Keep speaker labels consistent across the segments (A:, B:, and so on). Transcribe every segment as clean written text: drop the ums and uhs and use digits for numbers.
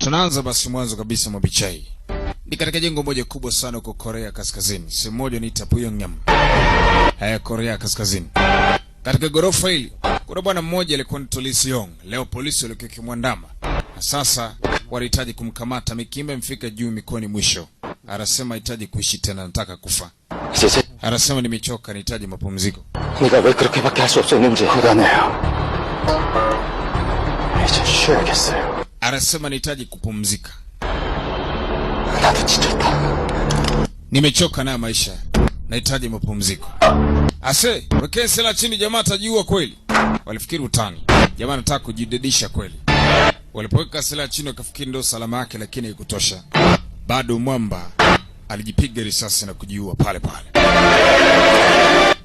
A: Tunaanza basi mwanzo kabisa mwa picha hii. Ni katika jengo moja kubwa sana huko Korea Kaskazini. Sehemu moja ni Pyongyang. Korea Kaskazini. Katika gorofa hili kuna bwana mmoja alikuwa ni Lee Seong. Leo polisi walikuwa kimwandama. Na sasa walihitaji kumkamata, mikimba imfika juu mikoni mwisho. Anasema hitaji kuishi tena, nataka kufa. Anasema nimechoka, nahitaji mapumziko.
B: 네가 왜 그렇게밖에 할 수 없었는지 후련해요. 이제 쉬어야겠어요.
A: Anasema nahitaji kupumzika.
B: 나도 지쳤다.
A: Nimechoka na maisha. Nahitaji mapumziko. Ase, wekee silaha chini, jamaa atajua kweli. Walifikiri utani. Jamaa anataka kujidedisha kweli. Walipoweka silaha chini wakafikiri ndio salama yake, lakini haikutosha. Bado mwamba alijipiga risasi na kujiua pale pale.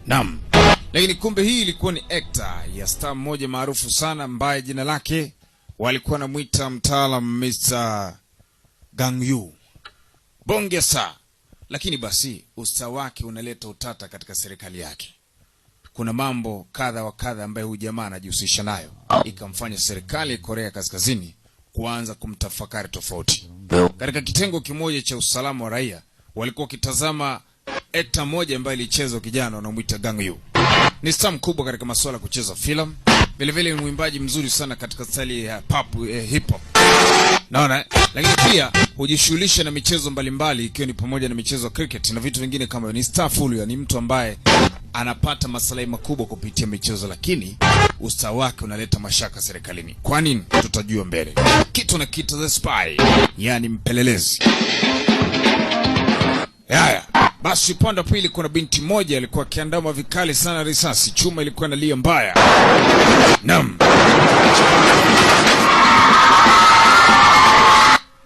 A: Naam. Lakini kumbe hii ilikuwa ni actor ya star mmoja maarufu sana ambaye jina lake walikuwa namuita mtaalam Mr. Gang Yu. Bonge saa. Lakini basi usta wake unaleta utata katika serikali yake. Kuna mambo kadha wa kadha ambayo huyu jamaa anajihusisha nayo, ikamfanya serikali ya Korea Kaskazini kuanza kumtafakari tofauti. Katika kitengo kimoja cha usalama wa raia walikuwa kitazama actor moja ambaye alicheza kijana wanaomuita Gang Yu. Ni star mkubwa katika masuala kucheza filamu. Vile vile ni mwimbaji mzuri sana katika style ya pop, hip hop. Naona, lakini pia hujishughulisha na michezo mbalimbali ikiwa ni pamoja na michezo ya cricket na vitu vingine kama hiyo. Ni star full, ni mtu ambaye anapata maslahi makubwa kupitia michezo, lakini usta wake unaleta mashaka serikalini. Kwa nini? Tutajua mbele. Kitu na kitu the spy, yani mpelelezi. Haya, basi upande wa pili kuna binti moja alikuwa akiandama vikali sana risasi, chuma ilikuwa inalia mbaya. Naam.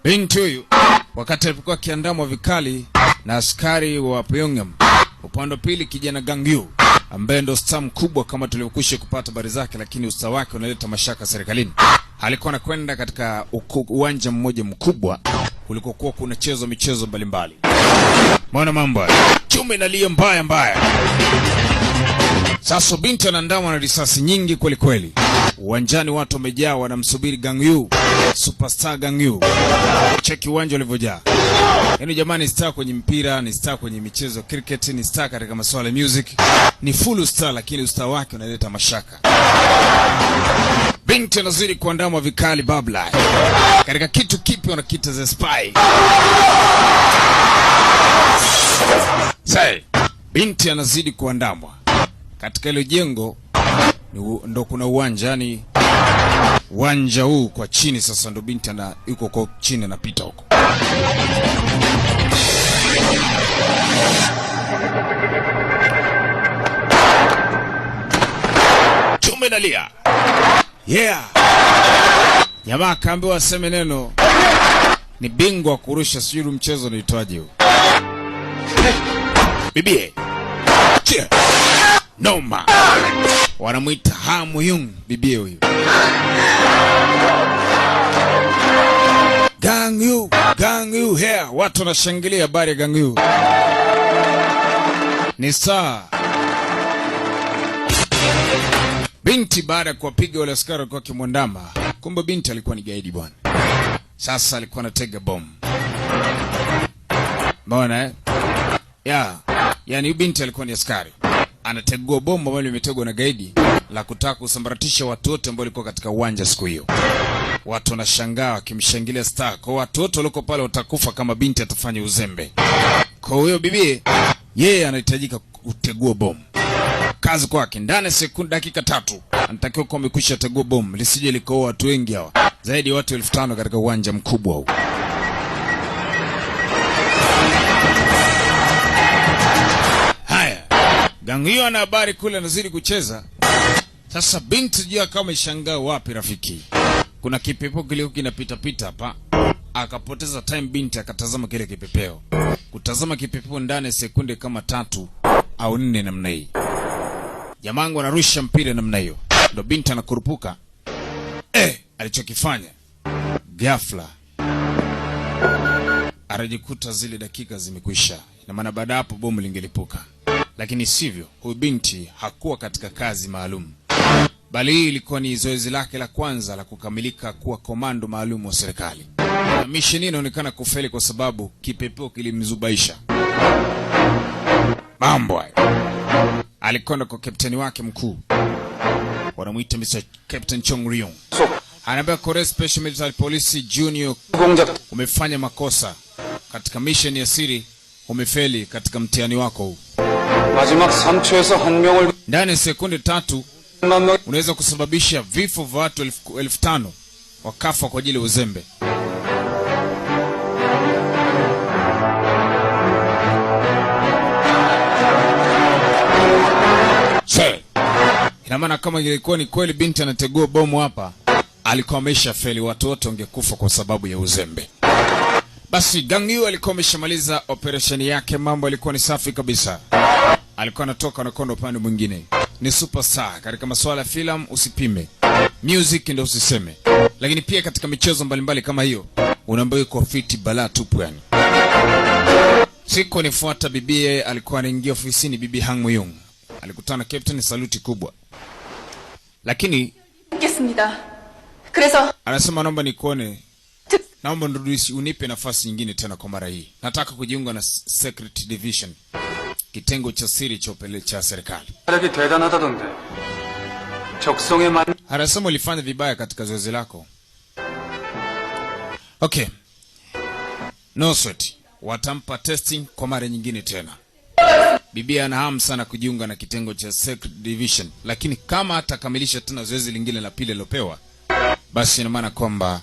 A: Binti huyu wakati alipokuwa akiandamwa vikali na askari wa Pyongyang, upande wa pili kijana Gang Yu ambaye ndo star mkubwa kama tulivyokwisha kupata habari zake, lakini usta wake unaleta mashaka serikalini. Alikuwa anakwenda katika uwanja mmoja mkubwa ulikokuwa kunachezwa michezo mbalimbali. Maana mambo chuma inalia mbaya mbaya. Sasa binti anaandamwa na risasi nyingi kweli kweli. Uwanjani watu wamejaa wanamsubiri Gang Yu, superstar Gang Yu. Cheki uwanja ulivyojaa. Yaani jamani, star kwenye mpira, ni star kwenye michezo cricket, ni star katika masuala ya music. Ni full star, lakini usta wake unaleta mashaka. Binti anazidi kuandamwa vikali babla. Katika kitu kipi wanakiita the spy. Sai, binti anazidi kuandamwa. Katika ile jengo ndo kuna uwanja, yani uwanja huu kwa chini. Sasa ndo binti yuko kwa chini anapita huko. Chuma inalia. Yeah. Jamaa kaambiwa aseme neno. Ni bingwa kurusha, sijui mchezo unaitwaje huu. Bibie. Chia. Noma. Wanamuita Ha Mu-hyung, bibie huyu. Gang Yu here. Watu wanashangilia habari ya Gang Yu. Ni saa. Binti baada ya kuwapiga wale askari walikuwa kimwandama. Kumbe binti alikuwa ni gaidi bwana. Sasa alikuwa anatega bomu. Mbona yani binti alikuwa ni askari. Anategua bomu ambalo limetegwa na gaidi la kutaka kusambaratisha watu wote ambao walikuwa katika uwanja siku hiyo. Watu wanashangaa wakimshangilia star. Kwa watu wote walikuwa pale watakufa kama binti atafanya uzembe. Kwa hiyo bibi yeye anahitajika kutegua bomu. Kazi kwake ndani sekunde dakika 3 anatakiwa kuwa amekwisha tegua bomu lisije likaoa watu wengi hawa. Zaidi ya watu 1500 katika uwanja mkubwa huu. Haya, Gang Yu ana habari kule anazidi kucheza. Sasa binti jua kama ishangaa wapi rafiki. Kuna kipepo kile kinapita pita hapa. Akapoteza time binti akatazama kile kipepeo. Kutazama kipepeo ndani sekunde kama 3 au 4 namna hii. Jamangu anarusha mpira namna hiyo. Ndo binti anakurupuka. Alichokifanya ghafla arajikuta zile dakika zimekwisha. Na maana baada hapo bomu lingelipuka. Lakini sivyo, huyu binti hakuwa katika kazi maalum. Bali hii ilikuwa ni zoezi lake la kwanza la kukamilika kuwa komando maalum wa serikali. Na mission inaonekana kufeli kwa sababu kipepeo kilimzubaisha. Mambo hayo. Alikwenda kwa kapteni wake mkuu. Wanamuita Mr. Captain Chong Ryong. Anaambia Korea Special Military Police Junior, umefanya makosa katika mission ya siri, umefeli katika mtihani wako huu. Ndani ya sekunde 3 unaweza kusababisha vifo vya watu 5,000 wakafa kwa ajili ya uzembe. Ina maana kama ilikuwa ni kweli binti anategua bomu hapa, alikuwa ameshafeli, watu wote wangekufa kwa sababu ya uzembe. Basi Gang Yu alikuwa ameshamaliza operation yake, mambo alikuwa ni safi kabisa. Alikuwa anatoka na kwenda upande mwingine. Ni superstar katika masuala ya filamu, usipime. Music ndio usiseme. Lakini pia katika michezo mbalimbali kama hiyo, unaambiwa iko fiti balaa tupu yani. Siku nifuata bibi alikuwa anaingia ofisini, bibi Hang Mo-young. Alikutana captain, saluti kubwa. Lakini anasema naomba nikuone. Naomba nirudishe, unipe nafasi nyingine tena kwa mara hii. Nataka kujiunga na Secret Division, kitengo cha siri cha serikali. Anasema ulifanya vibaya katika zoezi lako. Okay. No sweat. Watampa testing kwa mara nyingine tena. Bibi ana hamu sana kujiunga na kitengo cha Secret Division, lakini kama atakamilisha tena zoezi lingine la pili lilopewa, basi ina maana kwamba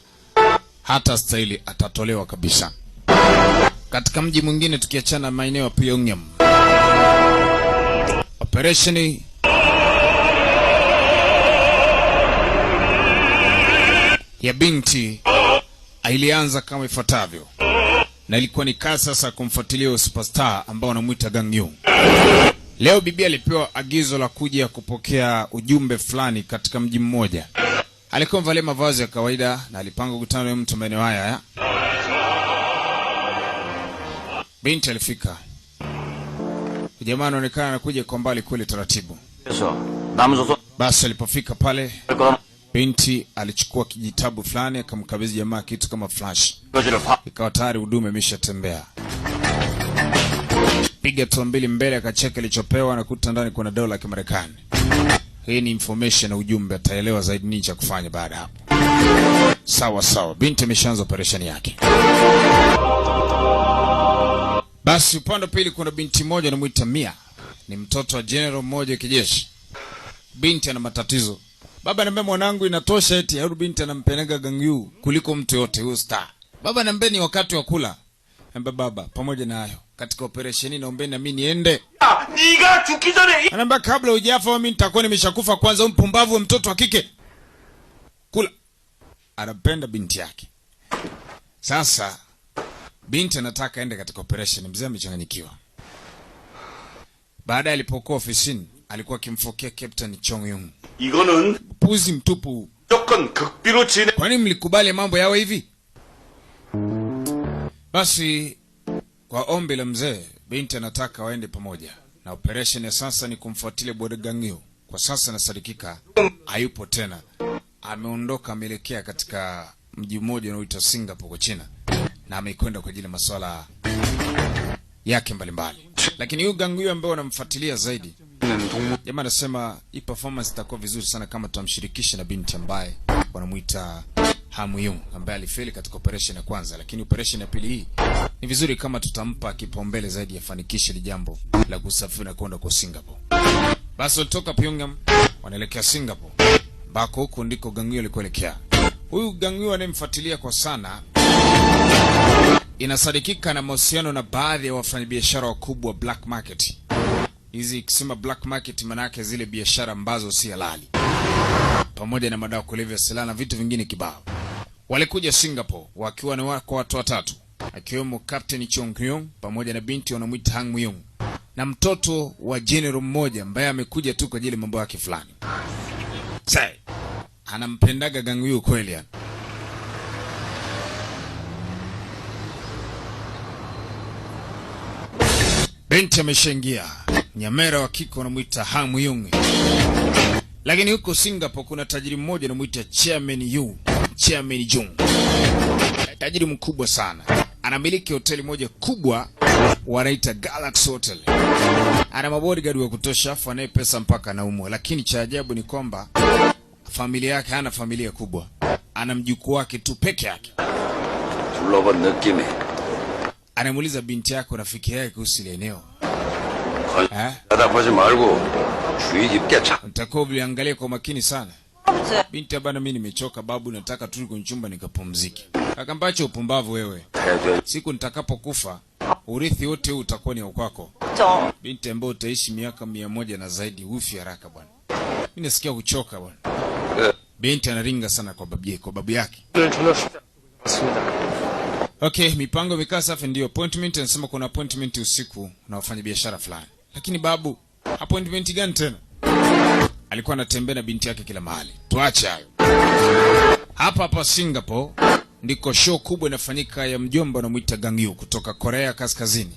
A: hata stahili atatolewa kabisa. Katika mji mwingine tukiachana maeneo ya Pyongyang, operation ya binti ilianza kama ifuatavyo, na ilikuwa ni kazi sasa kumfuatilia superstar ambao wanamuita Gang Yu. Leo bibi alipewa agizo la kuja kupokea ujumbe fulani katika mji mmoja. Alikuwa mvalia mavazi ya kawaida na alipanga kukutana na mtu maeneo haya. Binti alifika. Jamaa anaonekana anakuja kwa mbali kule taratibu. Basi alipofika pale, binti alichukua kijitabu fulani akamkabidhi jamaa kitu kama flash. Ikawa tayari huduma imeshatembea. Piga tu mbili mbele akacheka kilichopewa na kuta ndani kuna dola ya Kimarekani. Hii ni information na ujumbe, ataelewa zaidi nini cha kufanya baada hapo. Sawa sawa, binti ameshaanza operation yake. Basi upande pili kuna binti moja anamuita Mia. Ni mtoto wa general mmoja kijeshi. Binti ana matatizo. Baba anambia mwanangu inatosha eti, au binti anampenega Gang Yu kuliko mtu yote huyo star. Baba anambia ni wakati wa kula. Anambia baba, pamoja na hayo, katika operation hii naomba na mimi niende.
C: Niga chukizane.
A: Anambia kabla hujafa mimi nitakuwa nimeshakufa kwanza, mpumbavu wa mtoto wa kike. Kula. Anapenda binti yake. Sasa binti anataka aende katika operation, mzee amechanganyikiwa. Baada alipokuwa ofisini, alikuwa akimfokea Captain Chong Yung.
C: 이거는
A: Puzi mtupu.
C: 무조건 극비로 진행.
A: Kwani mlikubali mambo yawe hivi? Basi kwa ombi la mzee, binti anataka waende pamoja. Na operation ya sasa ni kumfuatilia bwana Gang Yu. Kwa sasa nasadikika hayupo tena. Ameondoka, ameelekea katika mji mmoja unaoitwa Singapore kwa China. Na amekwenda kwa ajili ya masuala yake mbalimbali. Lakini huyu Gang Yu ambaye wanamfuatilia zaidi, jamaa anasema hii performance itakuwa vizuri sana kama tutamshirikisha na binti ambaye wanamuita Ha Mo-young, ambaye alifeli katika operation ya kwanza, lakini operation ya pili hii ni vizuri kama tutampa kipaumbele zaidi afanikishe ile jambo la kusafiri na kwenda kwa Singapore. Basi kutoka Pyongyang wanaelekea Singapore. Bako huko ndiko Gang Yu alikoelekea. Huyu Gang Yu anemfuatilia kwa sana. Inasadikika na mahusiano na baadhi ya wafanyabiashara wakubwa black market. Hizi kisema black market maana yake zile biashara ambazo si halali. Pamoja na madawa kulevya, silaha na vitu vingine kibao. Walikuja Singapore wakiwa na wako watu watatu, akiwemo Captain Chong Ryong pamoja na binti wanamuita Hang Mo-young na mtoto wa general mmoja ambaye amekuja tu kwa ajili mambo yake fulani. Sasa anampendaga Gang Yu kweli yani. Binti ameshaingia. Nyamera wa kike wanamuita Ha Mo-young. Lakini huko Singapore kuna tajiri mmoja anamuita Chairman Yu, Chairman Jung. tajiri mkubwa sana, anamiliki hoteli moja kubwa wanaita Galaxy Hotel. Ana mabodyguard wa kutosha, afu anaye pesa mpaka anaumwa. Lakini cha ajabu ni kwamba familia yake hana familia kubwa, ana mjukuu wake tu peke yake.
C: 둘러본 느낌이
A: Anamuuliza binti yako rafiki yake kuhusu ile eneo.
C: 쳐다보지 말고 주의 깊게 참.
A: Utakuwa uliangalia kwa makini sana. Binti bana, mimi nimechoka babu, nataka tu kwenye chumba nikapumzike. Akambacho upumbavu wewe. Siku nitakapokufa urithi wote huu utakuwa ni kwako. Binti ambaye utaishi miaka 100 na zaidi, ufi haraka bwana. Mimi nasikia kuchoka bwana. Binti anaringa sana kwa babu yake. Okay, mipango imekaa safi, ndio appointment. Anasema kuna appointment usiku na wafanya biashara fulani. Lakini babu, appointment gani tena? Alikuwa anatembea na binti yake kila mahali. Tuache hayo. Hapa Singapore ndiko show kubwa inafanyika ya mjomba anamuita Gang Yu kutoka Korea Kaskazini.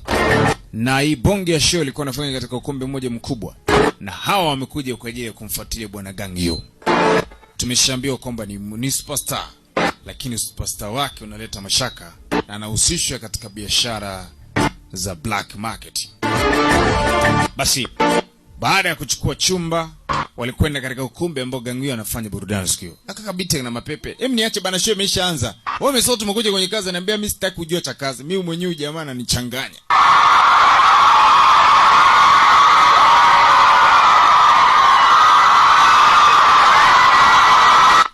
A: Na hii bonge ya show ilikuwa inafanyika katika ukumbi mmoja mkubwa. Na hawa wamekuja kwa ajili ya kumfuatilia bwana Gang Yu. Tumeshaambiwa kwamba ni superstar, lakini superstar wake unaleta mashaka na anahusishwa katika biashara za black market. Basi baada ya kuchukua chumba, walikwenda katika ukumbi ambao Gang Yu anafanya burudani siku hiyo. Akakabiti na mapepe. Niache bana, show imeshaanza. Wewe umesema tumekuja kwenye kazi, ananiambia mimi sitaki kujua cha kazi. Mimi mwenyewe jamaa ananichanganya.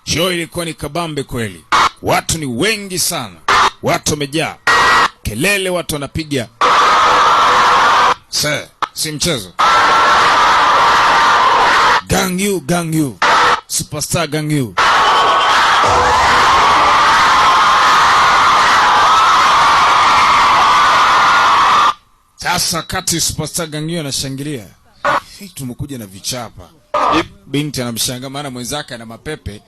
A: Show ilikuwa ni kabambe kweli. Watu ni wengi sana. Watu wamejaa. Kelele watu wanapiga. Si mchezo. Gang Yu. Superstar Gang Yu. Sasa kati superstar Gang Yu anashangilia. Tumekuja na vichapa. Binti anamshangaa maana mwenzake ana mapepe.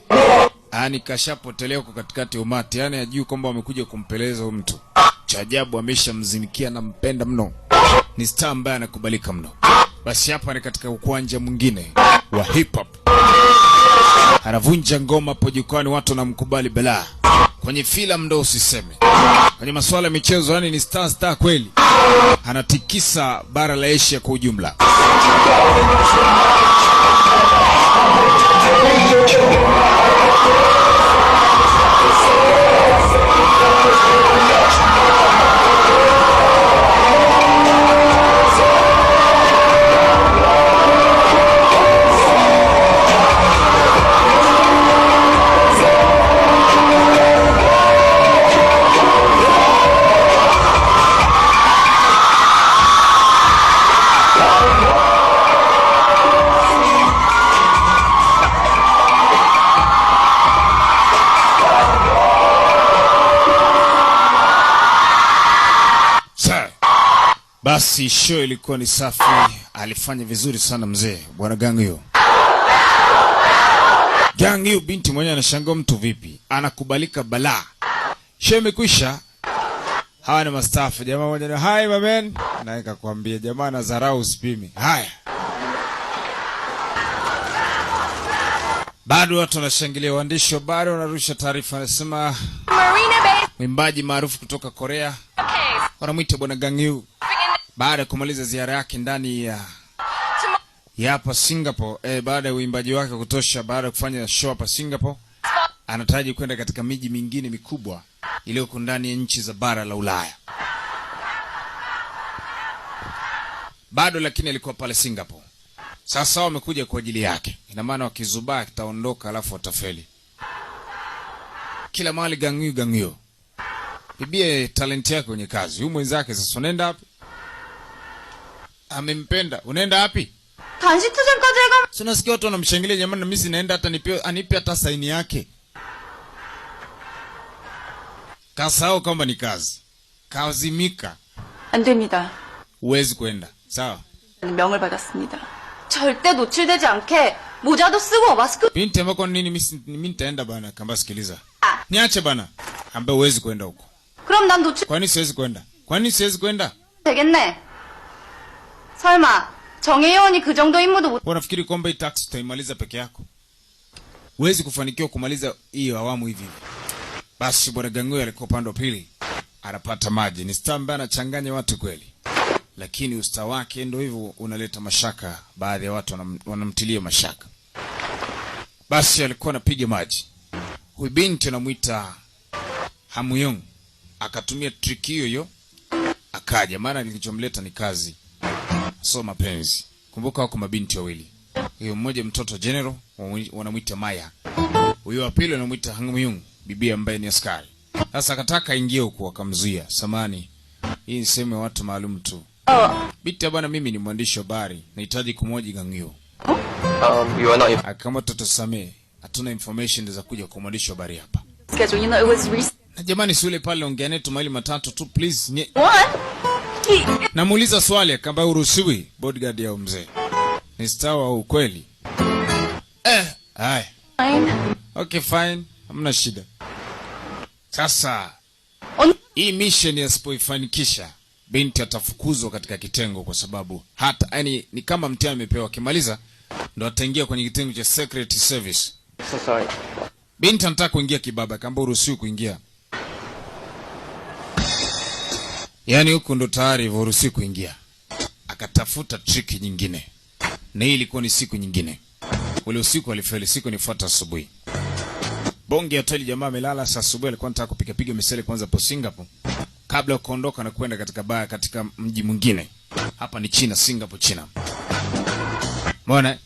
A: Yaani kashapotelea kwa katikati ya umati. Yaani hajui kwamba wamekuja kumpeleza huyo mtu. Cha ajabu ameshamzimikia na mpenda mno. Ni star ambaye anakubalika mno. Basi hapa ni katika uwanja mwingine wa hip hop. Anavunja ngoma hapo jukwani, watu wanamkubali balaa. Kwenye filamu ndo usiseme. Kwenye masuala ya michezo yani ni star kweli. Anatikisa bara la Asia kwa ujumla. Basi show ilikuwa ni safi, alifanya vizuri sana mzee bwana Gang Yu. Gang Yu binti mwenye anashangaa mtu vipi, anakubalika balaa. Show imekwisha. Hawa ni mastafu, jamaa mmoja na hi my man, na nikakwambia jamaa na dharau usipimi. Haya. Bado watu wanashangilia, waandishi wa habari wanarusha taarifa, anasema mwimbaji maarufu kutoka Korea wanamuita bwana Gang Yu. Baada ya kumaliza ziara yake ndani ya hapa Singapore, baada ya uimbaji wake kutosha, baada ya kufanya show hapa Singapore, anataraji kwenda katika miji mingine mikubwa iliyoko ndani ya nchi za bara la Ulaya. Bado lakini alikuwa pale Singapore. Sasa wamekuja kwa ajili yake. Ina maana wakizubaa kitaondoka alafu watafeli. Kila mahali Gang Yu. Bibie talent yake kwenye kazi. Huyu mwenzake sasa unaenda wapi? Amempenda. Unaenda wapi?
D: 단식투쟁까지 해가.
A: Sinasikia watu wanamshangilia jamani, na mimi sinaenda hata anipe hata saini yake. Kasao kwamba ni kazi. Kaazimika.
D: 안 됩니다.
A: Huwezi kwenda. Sawa?
D: 명을 받았습니다. 절대 노출되지 않게 모자도 쓰고 마스크.
A: Binti ambako nini mimi nitaenda bana, kamba sikiliza. Niache bana. Ambaye huwezi kwenda huko.
D: 그럼 난 노출.
A: Kwani siwezi kwenda? Kwani siwezi kwenda?
D: 되겠네. 설마 정혜원이 그 정도 임무도 못.
A: Unafikiri kwamba hii tax utaimaliza peke yako? Huwezi kufanikiwa kumaliza hii awamu hivi. Basi bwana Gangui alikuwa upande wa pili, anapata maji. Ni star ambaye anachanganya watu kweli, lakini usta wake ndio hivyo unaleta mashaka. Baadhi ya watu wanamtilia mashaka. Basi alikuwa anapiga maji. Huyu binti anamuita Hamuyong, akatumia trick hiyo akaja, maana kilichomleta ni kazi, so mapenzi. Kumbuka wako mabinti wawili, huyo mmoja mtoto general wanamuita Maya, huyo wa pili anamuita Hamuyong, bibi ambaye ni askari. Sasa akataka aingie huko, akamzuia. Samani, hii ni sehemu ya watu maalum tu. Binti bwana, mimi ni mwandishi wa habari, nahitaji kumhoji Gangyu. Kama tutosamee, hatuna information za kuja kwa mwandishi wa habari hapa. Na jamani, si yule pale ongea naye tumaili matatu tu please. Namuuliza swali kama uruhusiwi bodyguard ya mzee. Ni sawa au kweli? Hai. Okay fine, hamna shida. Sasa hii mission asipoifanikisha, binti atafukuzwa katika kitengo, kwa sababu hata yani ni kama mtihani amepewa, kimaliza ndo ataingia kwenye kitengo cha secret service.
B: So sorry.
A: Binti anataka kuingia kibaba, kamba uruhusiwi kuingia. Yani huko ndo tayari uruhusiwi kuingia. Akatafuta trick nyingine. Na hii ilikuwa ni siku nyingine. Ule usiku alifeli, siku nifuata asubuhi. Bonge hoteli jamaa amelala, saa asubuhi alikuwa anataka kupiga misele kwanza hapo Singapore, kabla ya kuondoka na kwenda katika baa katika mji mwingine. Hapa ni China, Singapore China. Mbona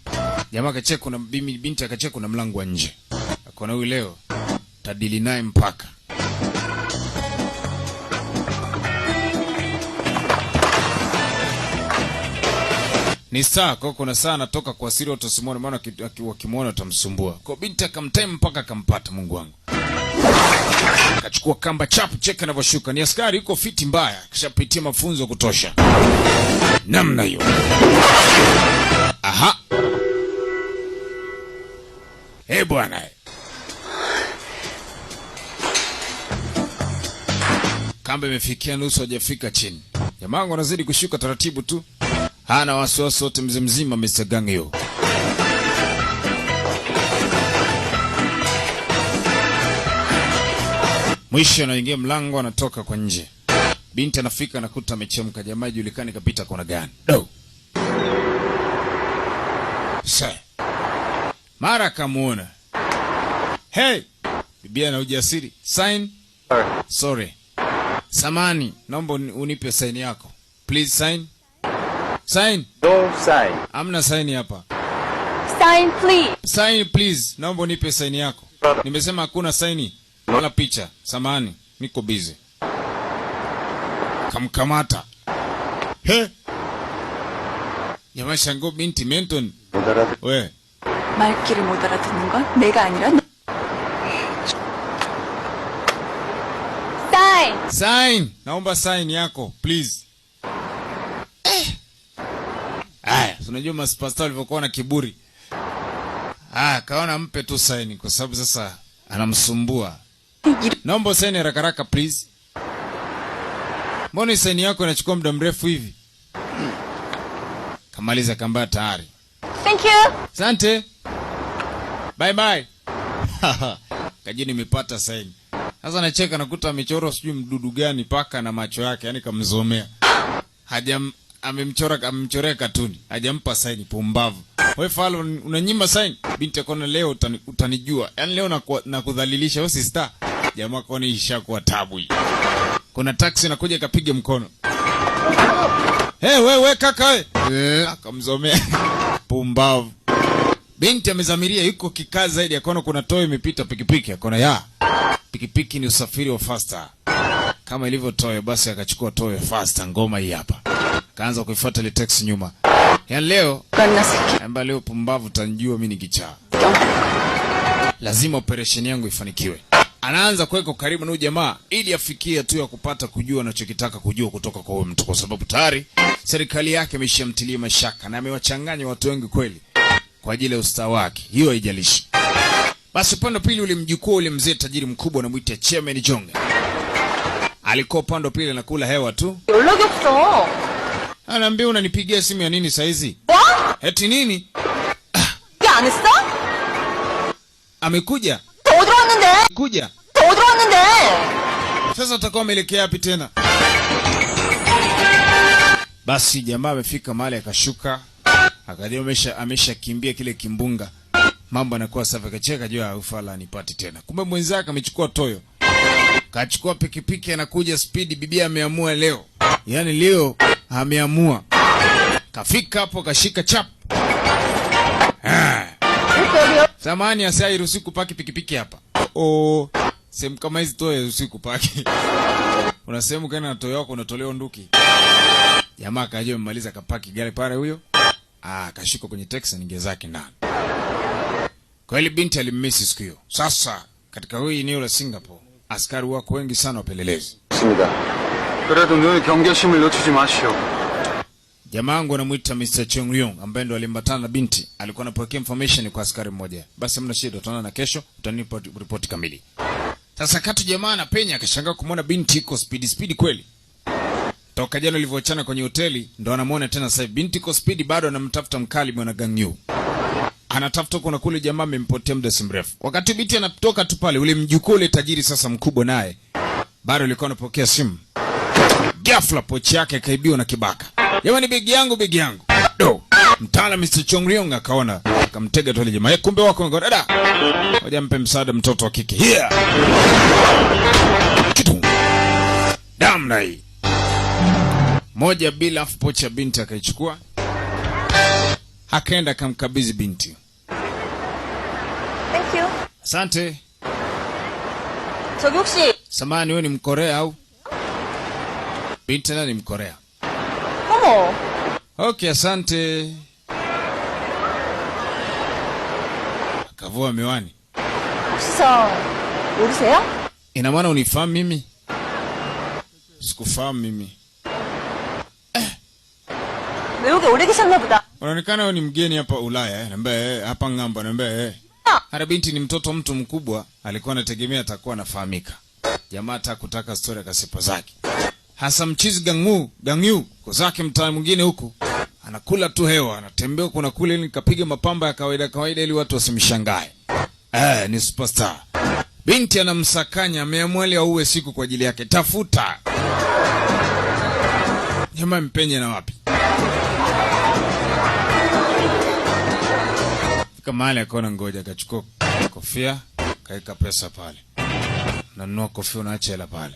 A: jamaa akacheka na binti akacheka na mlango wa nje. Akaona huyu leo tadili naye mpaka. Ni saa kwa kuna saa anatoka kwa siri utasimona, maana wakimwona utamsumbua. Kwa binti akamtime mpaka akampata, Mungu wangu. Akachukua kamba chapu, cheka anavyoshuka. Ni askari yuko fiti mbaya, kishapitia mafunzo kutosha. Namna hiyo. Aha. Bwana. Kamba imefikia nusu, hajafika chini. Jamaa wangu anazidi kushuka taratibu tu. Hana wasiwasi wote, mzima Mr. Gangyu. Mwisho anaingia mlango, anatoka kwa nje. Binti anafika anakuta amechemka. Jamaa julikani kapita kona gani. Do. Mara kamuona. Hey! Bibi ana ujasiri. Sign. Sorry. Samani, naomba unipe sign yako. Please sign. Sign.
B: No sign.
A: Amna sign hapa.
D: Sign please.
A: Sign please. Naomba unipe sign yako. Nimesema hakuna sign. Wala picha. Samani, niko busy. Kamkamata. He? Jamaa shango binti Menton. We.
D: 말귀를 못 알아듣는 건 내가 아니라 너. Sign.
A: Sign. Naomba sign yako, please. Unajua masupasta walivyokuwa na kiburi. Kaona mpe tu sign kwa sababu sasa anamsumbua. Naomba sign haraka haraka please. Mbona sign yako inachukua muda mrefu hivi? Kamaliza kamba tayari.
D: Thank you.
A: Asante. Bye bye. Kaji nimepata sign. Sasa nacheka nakuta amechora sijui mdudu gani paka na macho yake, yani kamzomea. Amemchorea katuni. Hajampa sign, pumbavu. Wewe falo unanyima sign. Binti akona leo utanijua. Yaani leo nakudhalilisha wewe sister. Jamaa koni ishakuwa tabu hii. Kuna taxi inakuja kapiga mkono. We kaka we. Akamzomea. Pumbavu. Binti amezamiria yuko kikazi zaidi, akona kuna toy imepita pikipiki, akona pikipiki ni usafiri wa faster. Kama ilivyo toy, basi akachukua toy faster, ngoma hii hapa. Kaanza kuifuata ile taxi nyuma. Yaani leo amba leo pumbavu tanjua mimi ni kichaa. Lazima operation yangu ifanikiwe. Anaanza kuweka karibu na huyu jamaa ili afikie tu ya kupata kujua anachokitaka kujua kutoka kwa huyo mtu, kwa sababu tayari serikali yake imeshamtilia mashaka na amewachanganya watu wengi kweli kwa ajili ya usta wake. Hiyo haijalishi. Basi upande pili ule mjukuu ule mzee tajiri mkubwa anamuita Chairman Jonga. Alikuwa upande pili anakula hewa tu.
D: 연락이 없어.
A: Anaambia unanipigia simu ya nini saa hizi? Eti nini?
D: 안 했어?
A: Amekuja.
D: 더 들어왔는데.
A: Kuja.
D: 더 들어왔는데.
A: Sasa utakuwa umeelekea wapi tena? Basi jamaa amefika mahali akashuka. Akajua ameshakimbia kile kimbunga. Mambo yanakuwa safi, akacheka jua ufala nipati tena. Kumbe mwenzake amechukua toyo. Kachukua pikipiki anakuja speed, bibi ameamua leo. Yaani leo ameamua. Kafika hapo kashika chap. Samani asai usiku paki pikipiki hapa. Sehemu kama hizi toyo usiku paki. Unasema kana na toyo yako unatolewa nduki. Jamaa kaje mmaliza kapaki gari pale huyo. Kashika kwenye taxi ninge zake ndani. Kweli binti alimmisi siku hiyo. Sasa katika hii eneo la Singapore, askari wako wengi sana wapelelezi.
B: 그래도 늘 경계심을 늦추지 마시오.
A: Jamaa wangu anamuita Mr. Chung Ryong ambaye ndo alimbatana na binti, alikuwa anapokea information kwa askari mmoja. Basi mna shida, tutaona na kesho, utanipa ripoti kamili. Sasa kati jamaa na penya akashangaa kumwona binti iko speed kweli. Toka jana alivyoachana kwenye hoteli ndo anamuona tena sasa binti iko speed bado anamtafuta mkali mwana Gang Yu. Anatafuta kuna kule jamaa amempotea muda si mrefu. Wakati binti anatoka tu pale ule mjukuu ule tajiri sasa mkubwa naye bado alikuwa anapokea simu. Ghafla pochi yake kaibiwa na kibaka. Jamani begi yangu. Mtala Mr. Chung Ryong akaona, akamtega tu ile jamaa. Kumbe wako ngo dada. Ngoja mpe msaada mtoto wa kike. Here. Kitu. Damna hii. Moja bila afu pochi ya binti akaichukua. Akaenda akamkabidhi binti.
D: Thank you.
A: Asante.
D: 저기 혹시
A: Samani wewe ni Mkorea au? Binti ni Mkorea.
D: 어머.
A: Okay, asante. Akavua miwani.
D: 혹시서 모르세요?
A: Ina maana unifahamu mimi? Sikufahamu mimi.
D: 외국에 오래 계셨나 보다.
A: Unaonekana wewe ni mgeni hapa Ulaya, Naambia hapa ng'ambo, naambia Hata binti ni mtoto mtu mkubwa, alikuwa anategemea atakuwa anafahamika. Jamaa atakutaka story kasipa zake. Hasa mchizi Gang Yu, kwa zake mtaa mwingine huku. Anakula tu hewa, anatembea kuna kule ili kapiga mapamba ya kawaida ili watu wasimshangae. Ni superstar. Binti anamsakanya, ameamua auwe siku kwa ajili yake. Tafuta. Jamaa mpenye na wapi? Fika mahali akaona ngoja akachukua kofia, kaeka pesa pale. Nanunua kofia unaacha hela pale.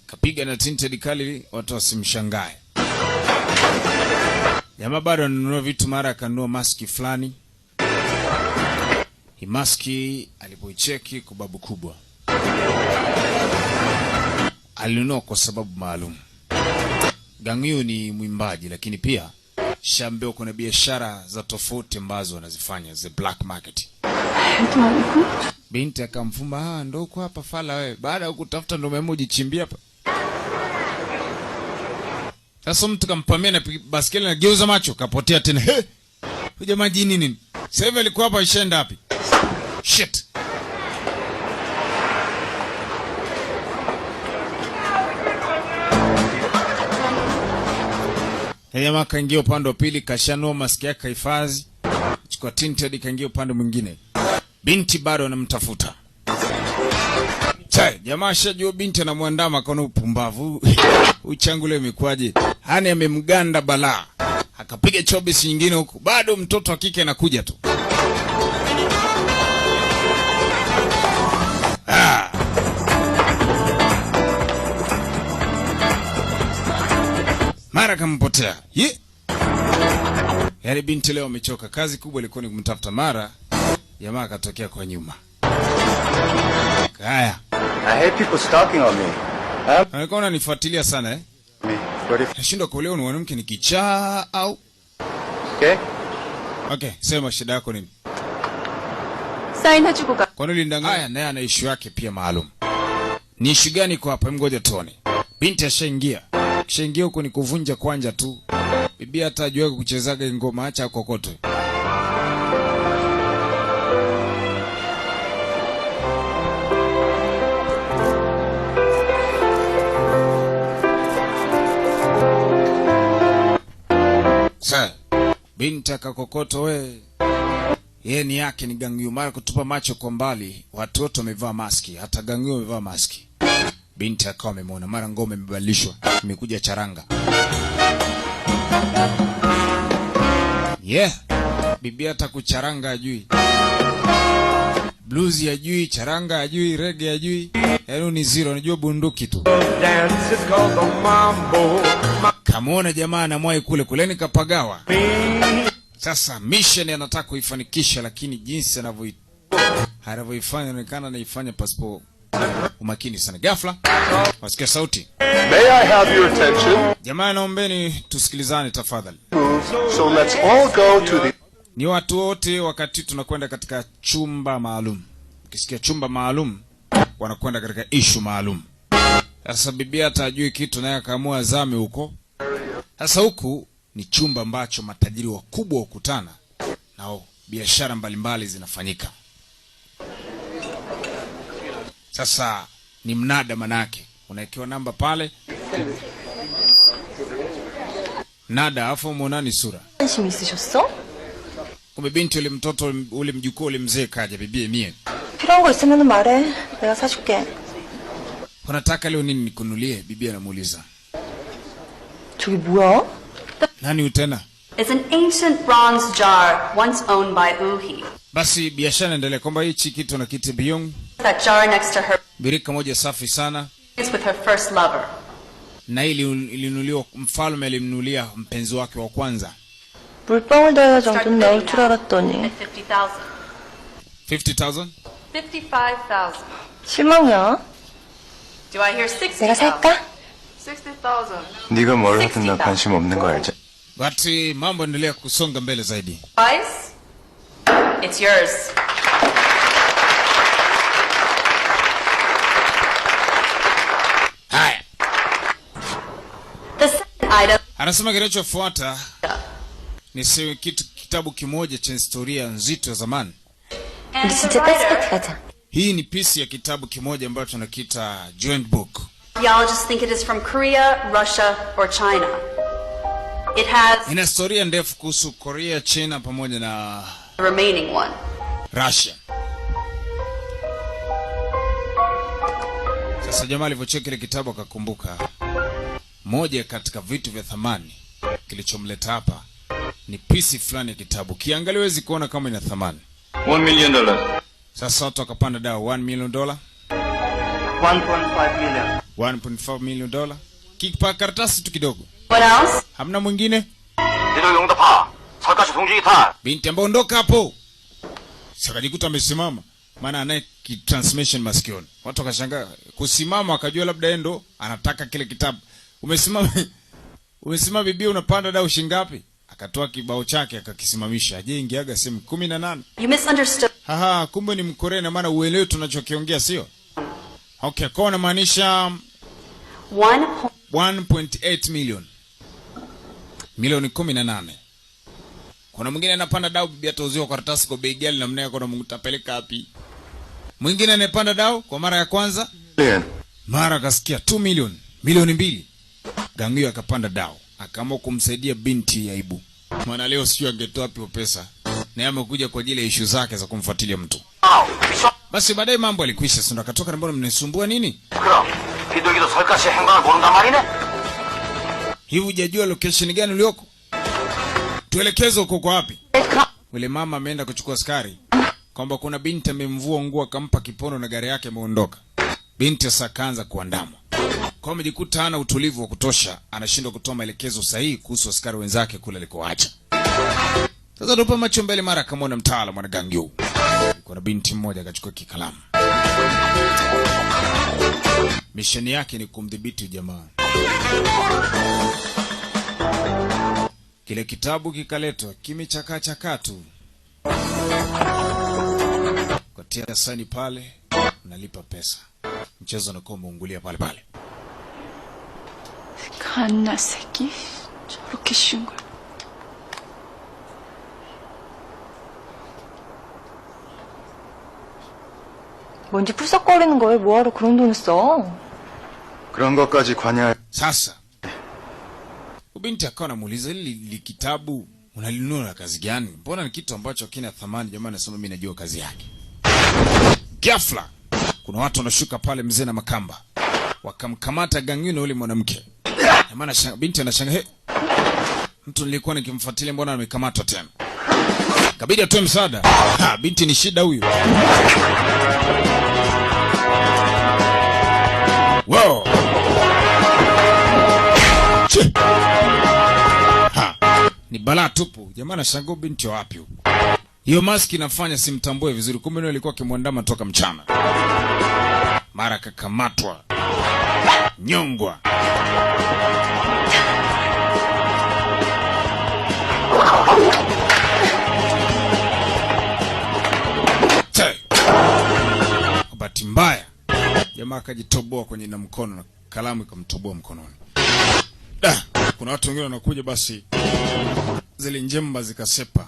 A: Kapiga na tinted kali watu wasimshangae. Jamaa bado ananunua vitu, mara akanunua maski fulani. Hii maski alipoicheki kwa babu kubwa. Alinunua kwa sababu maalum. Gang Yu ni mwimbaji lakini pia shambeo kuna biashara za tofauti ambazo wanazifanya, the black market. Binti akamfumba, ndo uko hapa fala wewe. Baada ya kutafuta ndo umeamua ujichimbia hapa. Sasa mtu kampamia na baskeli na geuza macho, kapotea tena. Huyu jamaa jini nini? Sasa hivi alikuwa hapa ishaenda wapi? Shit. Jamaa kaingia upande wa pili, kashanua maski yake hifadhi. Chukua tinted kaingia upande mwingine. Binti bado anamtafuta. Jamaa shajua binti anamwandama akaona upumbavu. Uchangule umekwaje? Hani amemganda balaa. Akapiga chobisi nyingine huko. Bado mtoto wa kike anakuja tu. Mara kampotea. Yaani binti leo amechoka. Kazi kubwa ilikuwa ni kumtafuta mara. Jamaa akatokea kwa nyuma. Haya.
B: I hate people stalking on me.
A: Alikuwa ananifuatilia sana Nashindwa kuelewa ni mwanamke ni kichaa au. Okay, sema shida yako nini?
D: 사인해주고 가.
A: Kwa nini ulindanganya? Haya, naye ana issue yake pia maalum. Ni issue gani kwa hapa? Ngoja tuone. Binti ashaingia. Kishaingia huko ni kuvunja kwanja tu. Bibi hata ajue kuchezaga ngoma, acha kokoto. Binti akakokoto we. Yeye ni yake ni Gang Yu. Mara kutupa macho kwa mbali, watu wote wamevaa maski, hata Gang Yu wamevaa maski. Binti akawa amemwona, mara ngome imebadilishwa, imekuja charanga. Yeah, bibi hata kucharanga ajui. Blues ajui, charanga ajui, reggae ajui. Yaani ni zero, unajua bunduki tu. Kamuona jamaa anamwai kule kuleni kapagawa. Sasa mission anataka kuifanikisha, lakini jinsi anavyoifanya inaonekana anaifanya pasipo umakini sana. Ghafla wasikia sauti.
E: May I have your attention?
A: Jamaa, naombeni tusikilizane tafadhali.
E: So let's all go to the...
A: Ni watu wote wakati tunakwenda katika chumba maalum. Ukisikia chumba maalum, wanakwenda katika issue maalum. Sasa bibi hata ajui kitu naye akaamua zame huko. Sasa huku ni chumba ambacho matajiri wakubwa hukutana nao, biashara mbalimbali zinafanyika. Sasa ni mnada, manake unaekewa namba pale. Nada afu muonani sura.
D: 관심 있으셨어?
A: Kumbe binti ule mtoto ule mjukuu ule mzee kaja, bibi mie.
D: 필요한 거 있으면 말해. 내가 사줄게.
A: Unataka leo nini nikunulie? Bibi anamuuliza.
D: 저기 뭐야?
A: Nani utena?
F: It's an ancient bronze jar once owned by Uhi.
A: Basi biashara inaendelea kwamba hichi kitu na kiti Byung.
F: That jar next to her
A: Birika moja safi sana.
F: is with her first lover.
A: Na ilinunuliwa, mfalme alimnunulia mpenzi wake wa kwanza.
D: 물방울 다이아 정도는 나올 줄 알았더니
F: At 50,000.
A: 50,000?
F: 55,000.
D: 실망이야.
F: Do I hear 60,000?
D: 내가 살까?
F: 60,000.
E: 네가 뭘 하든 나 관심 없는 거 알지?
A: Basi mambo endelea kusonga mbele zaidi.
F: Price? It's yours.
A: Haya.
F: The second item.
A: Anasema kinachofuata ni kitabu kimoja cha historia nzito ya zamani.
F: And
D: 우리
F: the
D: 진짜
F: writer,
D: 떼스파티 가자.
A: Hii ni piece ya kitabu kimoja ambacho tunakiita joint book.
F: archaeologists think it is from Korea, Russia, or China. It has
A: Ina historia ndefu kuhusu Korea, China pamoja na
F: the remaining one.
A: Russia. Sasa jamaa alivyocheka ile kitabu akakumbuka moja katika vitu vya thamani kilichomleta hapa ni piece fulani ya kitabu. Kiangalia huwezi kuona kama ina thamani.
B: $1 million.
A: Sasa watu wakapanda dao $1 million.
B: 1.5 million.
A: 1.5 million dollar. Kipa karatasi tu kidogo.
F: What else?
A: Hamna mwingine?
C: 니들 용답하. 설까지 동지기 타.
A: Binti ambao ondoka hapo. Sakajikuta amesimama. Maana anaye transmission masikioni. Watu wakashangaa kusimama, akajua labda endo anataka kile kitabu. Umesimama bibi, unapanda dau shingapi? Akatoa kibao chake akakisimamisha. Je, ingiaga sehemu 18.
F: You misunderstood.
A: Haha, kumbe ni Mkorea na maana uelewe tunachokiongea sio? Okay, kwa inamaanisha 1.8 million. Milioni 18. Kuna mwingine anapanda dau bibi atauziwa karatasi kwa bei ghali namna yako, na mtapeleka wapi? Mwingine anapanda dau kwa mara ya kwanza, mara akasikia 2 million, milioni 2. Gang Yu akapanda dau, akaamua kumsaidia binti ya Ibu. Maana leo sio angetoa wapi pesa. Na amekuja kwa ajili ya issue zake za kumfuatilia mtu. Basi baadaye mambo yalikwisha, sio akatoka na mbona mnisumbua nini?
C: 그럼 비둘기도 설까지 행방을 모른단 말이네.
A: Hivi hujajua location gani ulioko? Tuelekeze uko kwa wapi? Wale mama ameenda kuchukua askari. Kwamba kuna binti amemvua nguo akampa kipono na gari yake imeondoka. Binti sasa kaanza kuandama. Kwa amejikuta hana utulivu wa kutosha, anashindwa kutoa maelekezo sahihi kuhusu askari wenzake kule alikoacha. Sasa tupa macho mbele, mara akamwona mtaalamu wa Gang Yu. Kuna binti mmoja akachukua kikalamu. Misheni yake ni kumdhibiti jamaa. Kile kitabu kikaletwa, kimechaka tu. Kutia sani pale, unalipa pesa. Mchezo unakuwa umeungulia pale pale.
D: 갓나 새끼. 저렇게 쉬운 걸. 뭔지 풀썩거리는 거에 뭐하러 그런 돈을 써?
E: 그런 것까지 관여할...
A: Sasa binti akawa anamuuliza, hili kitabu Unalinunua kazi gani? Mbona ni kitu ambacho kina thamani? Jamani, nasema mimi najua kazi yake. Ghafla kuna watu wanashuka pale, mzee na Makamba wakamkamata Gang Yu na yule mwanamke. Maana binti anashangaa, he, mtu nilikuwa nikimfuatilia mbona amekamatwa tena? Kabidi atoe msaada. Binti ni shida huyu. Wow. Ni balaa tupu. Jamaa anashangaa binti wapi huko? Hiyo maski inafanya simtambue vizuri. Kumbe yule alikuwa akimwandama toka mchana. Mara kakamatwa. Nyongwa. Bahati mbaya jamaa akajitoboa kwenye na mkono na kalamu ikamtoboa mkononi. Kuna watu wengine wanakuja, basi zile njemba zikasepa.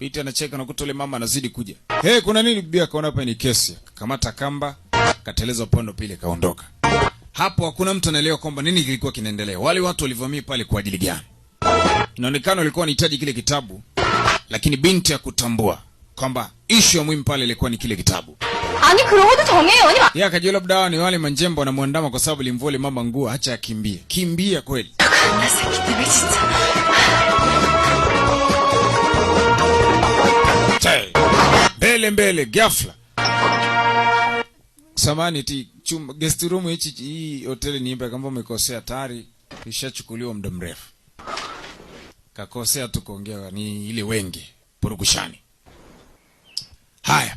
A: Binti anacheka na kutoa, mama anazidi kuja. Hey, kuna nini bibi? Akaona hapa ni kesi. Kamata kamba, kateleza upande pili, kaondoka. Hapo hakuna mtu anaelewa kwamba nini kilikuwa kinaendelea. Wale watu walivamia pale kwa ajili gani? Inaonekana walikuwa wanahitaji kile kitabu, lakini binti hakutambua kwamba issue ya muhimu pale ilikuwa ni kile kitabu.
D: 아니 그런 것도 정해요. 아니
A: Yeye akajua labda ni wale manjembo wanamuandama kwa sababu limvole mama nguo, acha akimbie. Kimbia kweli. Mbele ghafla. Samani ti chumba guest room hii hoteli ni imba kama umekosea tayari ishachukuliwa muda mrefu. Kakosea tu kuongea ni ile wenge purukushani. Haya.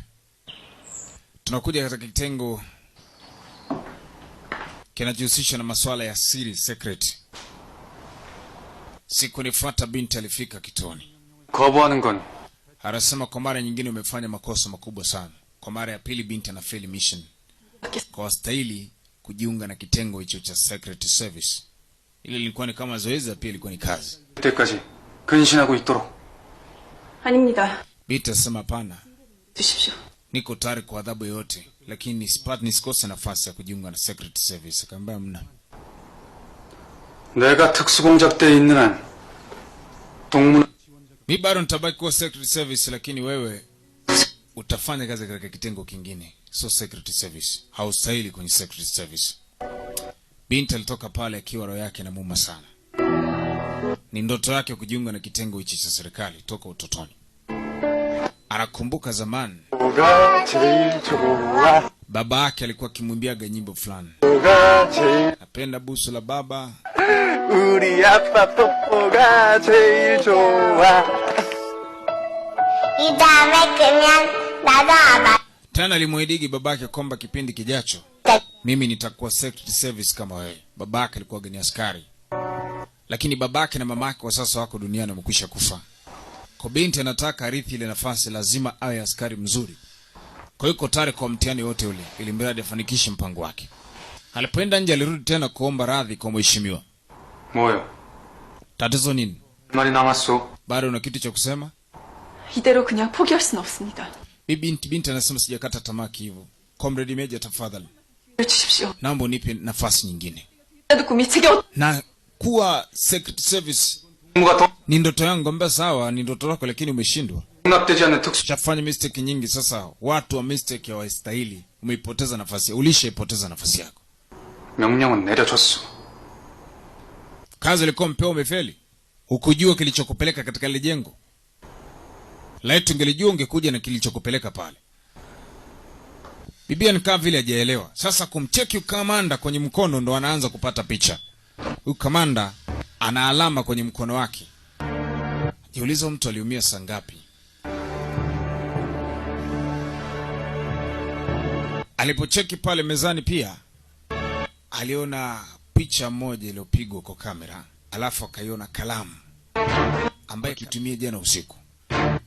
A: Tunakuja katika kitengo kinajihusisha na masuala ya siri, secret. Siku nifuata binti alifika kitoni.
B: 거부하는 건
A: Anasema kwa mara nyingine umefanya makosa makubwa sana. Kwa mara ya pili binti ana fail mission. Kwa stahili kujiunga na kitengo hicho cha secret service. Ile ilikuwa ni kama zoezi, pia ilikuwa ni kazi.
B: 그때까지 근신하고 있도록.
F: 아닙니다.
A: Binti asema hapana.
F: 주십시오.
A: Niko tayari kwa adhabu yote, lakini nisikose nafasi ya kujiunga na secret service. Akamwambia mna.
B: 내가 특수공작대에 있는 한 동문
A: Mimi bado nitabaki kwa secret service, lakini wewe utafanya kazi katika kitengo kingine. So secret service. Haustahili kwenye secret service. Binti alitoka pale akiwa roho yake inamuuma sana. Ni ndoto yake kujiunga na kitengo hichi cha serikali toka utotoni. Anakumbuka zamani baba yake alikuwa akimwimbiaga nyimbo fulani. Napenda busu la baba.
E: 우리 아빠 뽀뽀가 제일 좋아.
G: 이 다음에 그냥 나도 아마
A: Tena alimuahidi babake kwamba kipindi kijacho mimi nitakuwa secret service kama wewe. Babake alikuwa gani askari. Lakini babake na mamake kwa sasa wako duniani, wamekwisha kufa. Kwa binti anataka arithi ile nafasi, lazima awe askari mzuri. Kwa hiyo tayari kwa mtihani wote ule ili mradi afanikishe mpango wake. Alipoenda nje alirudi tena kuomba radhi kwa mheshimiwa.
B: 뭐요?
A: Tatizo nini?
B: 말이 남았어.
A: Bado una kitu cha kusema?
F: 이대로 그냥 포기할 수는 없습니다.
A: Binti anasema sijakata tamaa hivyo. Comrade Major, tafadhali
F: 주십시오.
A: naomba unipe nafasi nyingine.
F: 나도 꿈이 제게
A: Na kuwa secret service
B: 동무가
A: ni ndoto yangu. Mbona sawa, ni ndoto yako lakini umeshindwa.
B: 용납되지 않는 특수
A: Shafanya mistake nyingi, sasa watu wa mistake hawastahili. Umeipoteza nafasi, ulishaipoteza nafasi yako.
B: 명령은 내려줬어.
A: Kazi ilikuwa mpeo, umefeli. Ukujua kilichokupeleka katika ile jengo. Laiti ungelijua ungekuja na kilichokupeleka pale. Bibia nikaa vile hajaelewa. Sasa kumcheki ukamanda kwenye mkono ndo anaanza kupata picha. Ukamanda ana alama kwenye mkono wake. Jiuliza mtu aliumia saa ngapi? Alipocheki pale mezani pia aliona picha moja iliyopigwa kwa kamera, alafu akaiona kalamu ambaye kitumia jana usiku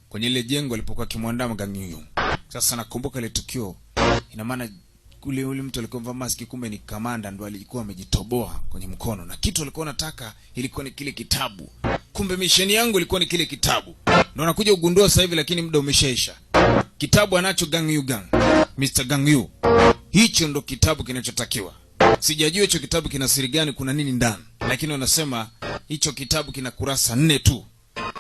A: kwenye ile jengo alipokuwa kimwandama Gang Yu. Sasa nakumbuka ile tukio, ina maana ule mtu alikuwa mvaa maski, kumbe ni kamanda, ndo alikuwa amejitoboa kwenye mkono na kitu alikuwa anataka ilikuwa ni kile kitabu. Kumbe misheni yangu ilikuwa ni kile kitabu. Ndo nakuja kugundua sasa hivi, lakini muda umeshaisha. Kitabu anacho Gang Yu Mr. Gang Yu. Hicho ndo kitabu kinachotakiwa. Sijajua hicho kitabu kina siri gani, kuna nini ndani, lakini wanasema hicho kitabu kina kurasa 4 tu,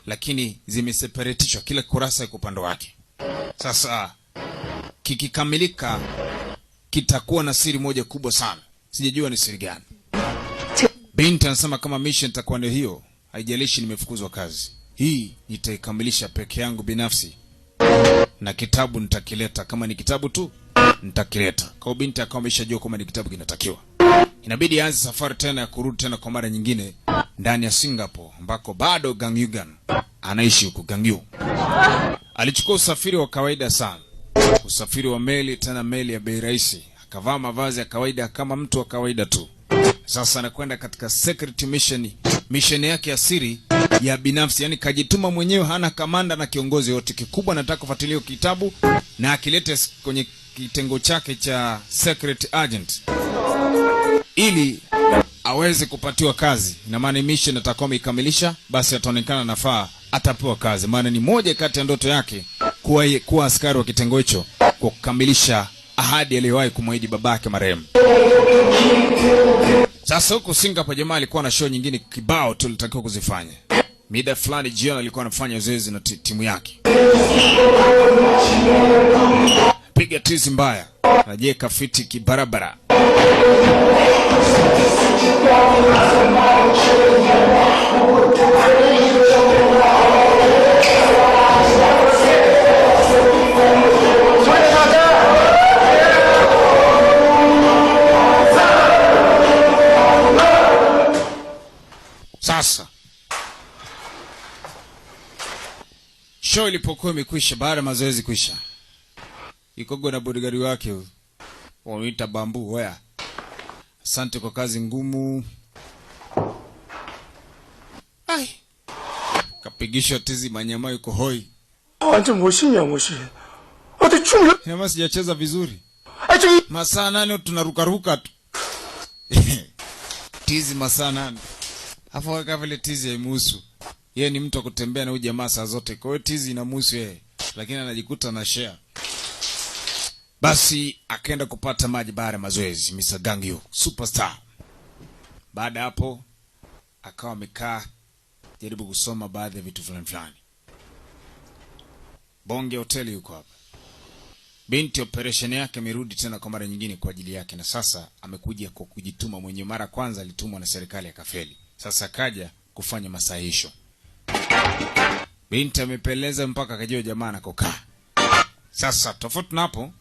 A: lakini zimeseparatishwa, kila kurasa iko upande wake. Sasa kikikamilika kitakuwa na siri moja kubwa sana, sijajua ni siri gani. Binti anasema kama mission itakuwa ndio hiyo, haijalishi nimefukuzwa kazi, hii nitaikamilisha peke yangu binafsi, na kitabu nitakileta. Kama ni kitabu tu nitakileta. Kwa binti akawa ameshajua kama ni kitabu kinatakiwa. Inabidi aanze safari tena ya kurudi tena kwa mara nyingine ndani ya Singapore, ambako bado Gang Yugan anaishi huko Gang Yu. Alichukua usafiri wa kawaida sana, usafiri wa meli, tena meli ya bei rahisi. Akavaa mavazi ya kawaida kama mtu wa kawaida tu. Sasa anakwenda katika secret mission yake ya siri ya binafsi, yani kajituma mwenyewe, hana kamanda na kiongozi yote. Kikubwa anataka kufuatilia kitabu na akilete kwenye kitengo chake cha secret agent ili aweze kupatiwa kazi. Na maana mission atakuwa ikamilisha, basi ataonekana nafaa, atapewa kazi. Maana ni moja kati ya ndoto yake kuwa askari wa kitengo hicho, kwa kukamilisha ahadi aliyowahi kumwahidi babake marehemu. Sasa huko Singapore jamaa alikuwa na show nyingine kibao tu alitakiwa kuzifanya. Mida fulani jioni alikuwa anafanya zoezi na timu yake. Piga tizi mbaya, rajeka fiti kibarabara. Sasa show ilipokuwa imekwisha, baada ya mazoezi kuisha, Ikogo na bodyguard wake wanaita Bambu, wewe asante kwa kazi ngumu. Ai, kapigishwa tizi, manyama yuko hoi.
E: 완전 멋있냐 멋이. 어디 춤을?
A: Kama sijacheza vizuri. Masaa 8 tunarukaruka tu. Tizi masaa 8. Hapo waka vile tizi haimuhusu. Yeye ni mtu wa kutembea na huyu jamaa saa zote. Kwa hiyo tizi inamhusu yeye, lakini anajikuta na share. Basi akaenda kupata maji baada ya mazoezi, Mr. Gang Yu, superstar. Baada hapo akawa amekaa jaribu kusoma baadhi ya vitu fulani. Bonge hoteli yuko hapa. Binti operation yake amerudi tena kwa mara nyingine kwa ajili yake, na sasa amekuja kwa kujituma mwenyewe. Mara kwanza alitumwa na serikali ya kafeli. Sasa kaja kufanya masahisho. Binti amepeleza mpaka akajua jamaa anakokaa. Sasa tofauti na hapo,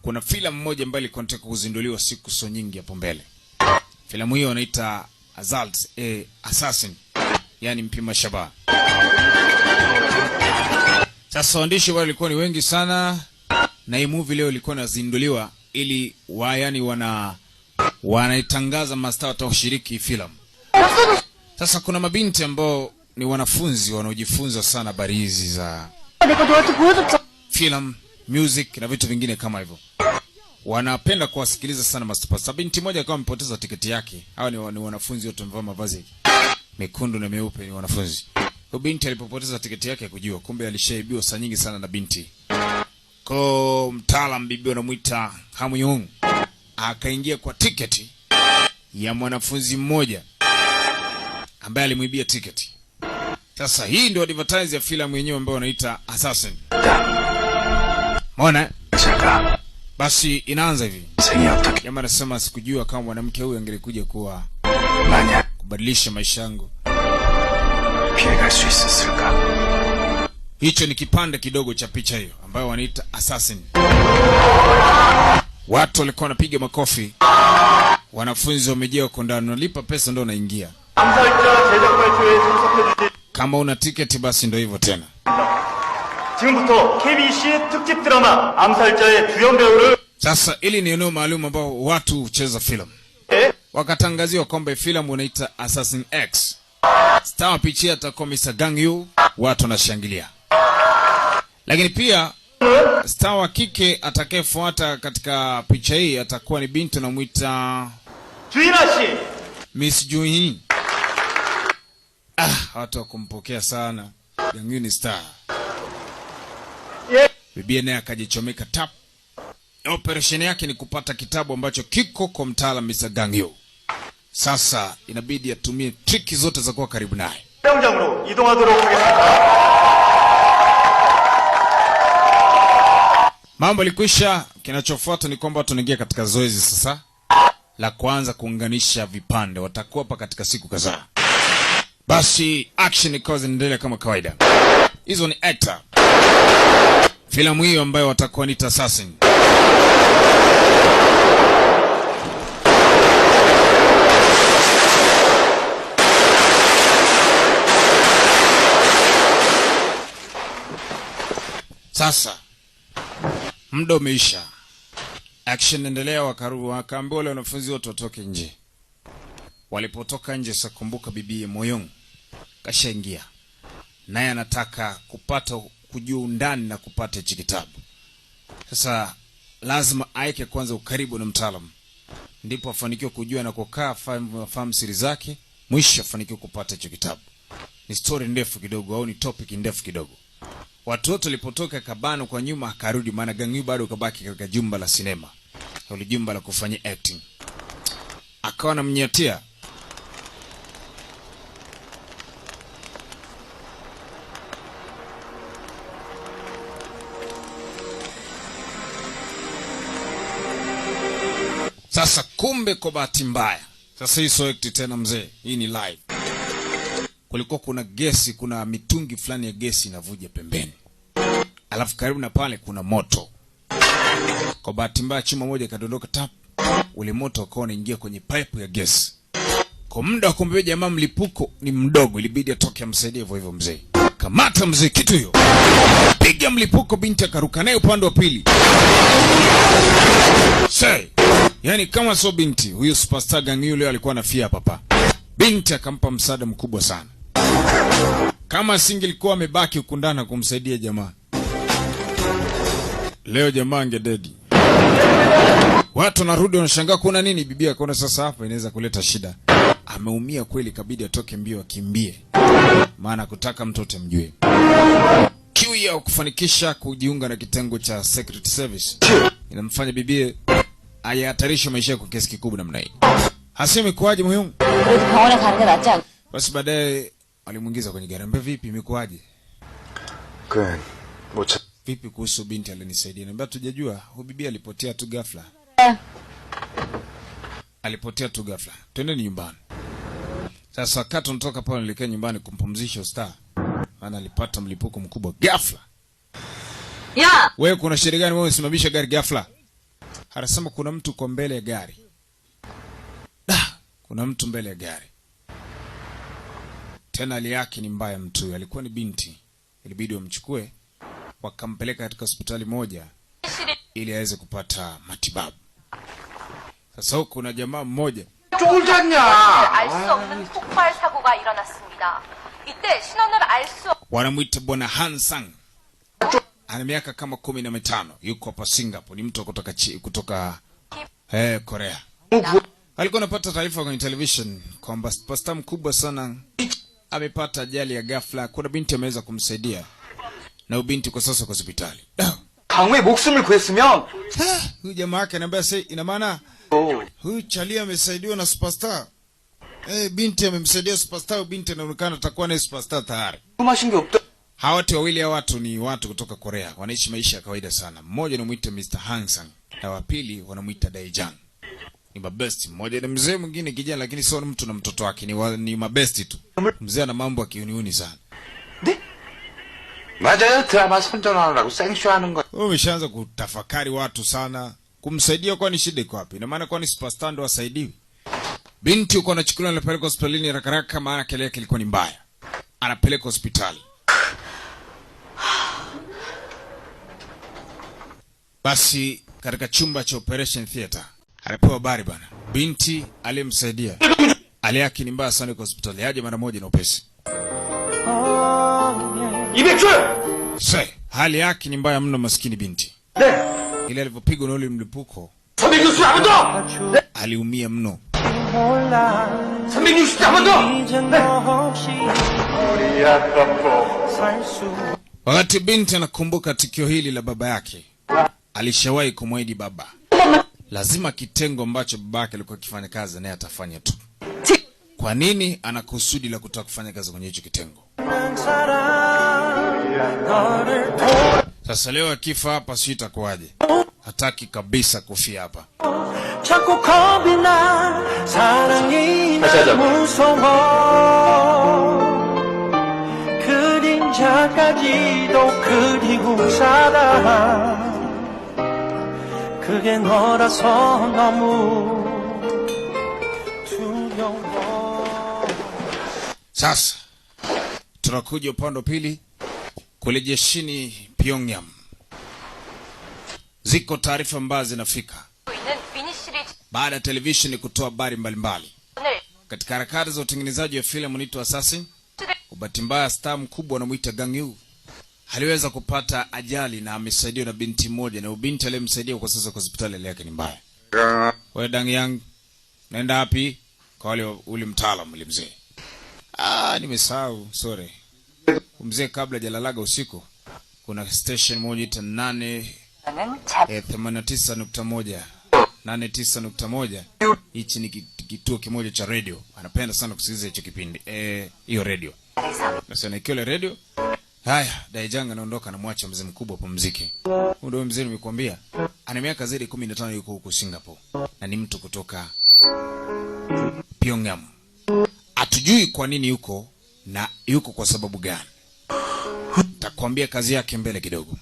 A: kuna filamu moja ambayo ilikuwa inataka kuzinduliwa siku so nyingi hapo mbele. Filamu hiyo inaitwa Assault Assassin, yani mpima shabaha. Sasa waandishi wale walikuwa ni wengi sana, na hii movie leo ilikuwa inazinduliwa ili wanaitangaza mastaa watashiriki filamu. Sasa kuna mabinti ambao ni wanafunzi wanaojifunza sana habari hizi za film, music na vitu vingine kama hivyo. Wanapenda kuwasikiliza sana masters. Binti moja akawa amepoteza tiketi yake. Hawa ni wanafunzi wote wamevaa mavazi mekundu na meupe, ni wanafunzi. Kwa binti alipopoteza tiketi yake kujua kumbe alishaibiwa saa nyingi sana na binti. Kwa mtaalamu bibi anamuita Hamu Yung akaingia kwa tiketi ya mwanafunzi mmoja ambaye alimuibia tiketi. Sasa hii ndio advertise ya filamu yenyewe ambayo wanaita Assassin. Mbona? Basi inaanza hivi. Jamaa anasema sikujua kama mwanamke huyu angelikuja kuwa kubadilisha maisha yangu. Hicho ni kipande kidogo cha picha hiyo ambayo wanaita Assassin. Watu walikuwa wanapiga makofi. Wanafunzi wamejaa huko ndani, unalipa pesa ndio unaingia. Kama una tiketi basi ndio hivyo tena.
C: 지금부터 KBC의 특집 드라마 암살자의 주연 배우를.
A: Sasa ili ni eneo maalum ambao watu hucheza filamu. Wakatangaziwa kwamba filamu inaitwa Assassin X. Star picha atakuwa Mr. Gang Yu, watu wanashangilia. Lakini pia star wa kike atakayefuata katika picha hii atakuwa ni binti anamuita
C: 주인아
A: Miss Juin. Watu wakumpokea sana. Gang Yu ni star. Bibi naye akajichomeka tap. Operation yake ni kupata kitabu ambacho kiko kwa mtaalamu Mr. Gang Yu. Sasa inabidi atumie triki zote za kuwa karibu naye.
C: 촬영장으로 이동하도록 하겠습니다.
A: Mambo yalikwisha. Kinachofuata ni kwamba tunaingia katika zoezi sasa la kwanza kuunganisha vipande. Watakuwa hapa katika siku kadhaa. Basi action ikawa zinaendelea kama kawaida. Hizo ni actor. Filamu hiyo ambayo watakuwa ni Assassin. Sasa muda umeisha. Action endelea. Wakaambiwa wale wanafunzi wote watoke nje. Walipotoka nje, sasa kumbuka bibi Moyong kashaingia. Naye anataka kupata kujua undani na kupata hichi kitabu. Sasa lazima aike kwanza ukaribu na mtaalamu, ndipo afanikiwe kujua na kukaa fahamu siri zake, mwisho afanikiwe kupata hicho kitabu. Ni story ndefu kidogo, au ni topic ndefu kidogo. Watu wote walipotoka kabano kwa nyuma, akarudi, maana Gang Yu bado kabaki katika jumba la sinema, ile jumba la kufanya acting. Akawa anamnyatia. Sasa kumbe kwa bahati mbaya, sasa hii so act tena mzee, hii ni live. Kulikuwa kuna gesi, kuna mitungi fulani ya gesi inavuja pembeni. Alafu karibu na pale kuna moto. Kwa bahati mbaya chuma moja kadondoka tap. Ule moto ukawa unaingia kwenye pipe ya gesi. Kwa muda wa kumbe jamaa mlipuko ni mdogo, ilibidi atoke amsaidie hivyo hivyo mzee. Kamata mzee kitu hiyo. Piga mlipuko, binti akaruka naye upande wa pili. Say, yani kama so binti, huyu superstar Gang Yu leo alikuwa anafia papa. Binti akampa msaada mkubwa sana. Kama singelikuwa amebaki ukundana kumsaidia jamaa, leo jamaa angededi. Watu narudi wanashangaa kuna nini, bibi akaona sasa hapa inaweza kuleta shida. Ameumia kweli, kabidi atoke mbio akimbie. Maana kutaka mtoto mjue. Kiu ya kufanikisha kujiunga na kitengo cha Secret Service inamfanya bibi ayahatarisha maisha kwa kiasi kikubwa namna hii. Hasemi kuaje muhimu. Basi baadaye alimuingiza kwenye gari. Mbe vipi imekuaje? Vipi kuhusu binti alinisaidia? Niambia tujajua, huyu bibi alipotea tu ghafla. Alipotea tu ghafla. Twende nyumbani. Sasa wakati tunatoka pale nilikaa nyumbani kumpumzisha star. Maana alipata mlipuko mkubwa ghafla.
D: Ya!
A: Wewe kuna sheria gani wewe usimamisha gari ghafla? Anasema kuna mtu kwa mbele ya gari. Kuna mtu mbele ya gari. Tena hali yake ni mbaya mtu. Alikuwa ni binti. Ilibidi wamchukue wakampeleka katika hospitali moja ili aweze kupata matibabu. Sasa huko kuna jamaa mmoja wanamuita Bwana Han Sang. Ana miaka kama 15. Yuko hapa Singapore. Ni mtu kutoka Korea. Alikuwa anapata taarifa kwenye television kwamba superstar mkubwa sana amepata ajali ya ghafla. Kuna binti ameweza kumsaidia. Na binti kwa sasa kwa hospitali.
B: 강우의 목숨을 구했으면
A: Huyu jamaa yake anambia sasa ina maana huyu Charlie amesaidiwa na superstar. Binti amemsaidia superstar, binti anaonekana atakuwa na superstar tayari.
B: 마신 게 없다.
A: Hawa watu wawili ya watu ni watu kutoka Korea. Wanaishi maisha ya kawaida sana. Mmoja anamuita Mr. Hansang na wa pili wanamuita Daejang. Ni mabesti. Mmoja ni mzee, mwingine kijana, lakini sio mtu na mtoto wake, ni mabesti tu. Mzee ana mambo ya kiuniuni sana.
B: 맞아요. 드라마 선전하느라고 생쇼하는 거.
A: Umeshaanza kutafakari watu sana. Kumsaidia kwa ni shida iko wapi? Ina maana kwa ni superstar ndo asaidiwi. Binti uko anachukuliwa anapeleka hospitalini haraka, maana kile yake ilikuwa ni mbaya. Anapeleka hospitali. Basi katika chumba cha operation theater anapewa habari bana. Binti aliyemsaidia hali yake ni mbaya sana kwa hospitali. Aje mara moja na upesi.
C: 이백출!
A: Hali yake ni mbaya mno maskini binti. Ile alipopigwa na ule mlipuko.
C: 360 한 번 더!
A: Aliumia mno.
C: 360 한 번 더! 우리 아빠.
A: Wakati binti anakumbuka tukio hili la baba yake, alishawahi kumwahidi baba lazima kitengo ambacho baba yake alikuwa akifanya kazi naye atafanya tu. kwa nini ana kusudi la kutaka kufanya kazi kwenye hicho kitengo. Sasa leo akifa hapa sio itakuwaje? Hataki kabisa kufia hapa.
C: 자꾸 겁이 나 사랑이 나 무서워 그림자까지도 그리고 살아 그게 너라서 너무 두려워.
A: Sasa tunakuja upande wa pili kule jeshini Pyongyang. Ziko taarifa ambazo zinafika baada ya televisheni kutoa habari mbalimbali katika harakati za utengenezaji wa filamu inaitwa Assassin. Bahati mbaya star mkubwa anamuita Gang Yu aliweza kupata ajali na amesaidiwa na binti moja, na binti aliyemsaidia kwa sasa kwa hospitali yake ni mbaya. Wewe Gang Yang, naenda wapi? Kwa wale ule mtaalamu ule mzee. Nimesahau, sorry. Mzee kabla hajalalaga usiku kuna station moja ita 89.1 89.1. Hichi ni kituo kimoja cha radio. Anapenda sana kusikiliza hicho kipindi. Hiyo radio. Sasa na kile radio. Haya, Daijanga anaondoka na mwacha mzee mkubwa pumzike. Ndio mzee nimekuambia. Ana miaka zaidi 15 yuko huko Singapore. Na ni mtu kutoka Pyongyang. Hatujui kwa nini yuko na yuko kwa sababu gani. Takwambia kazi yake mbele kidogo.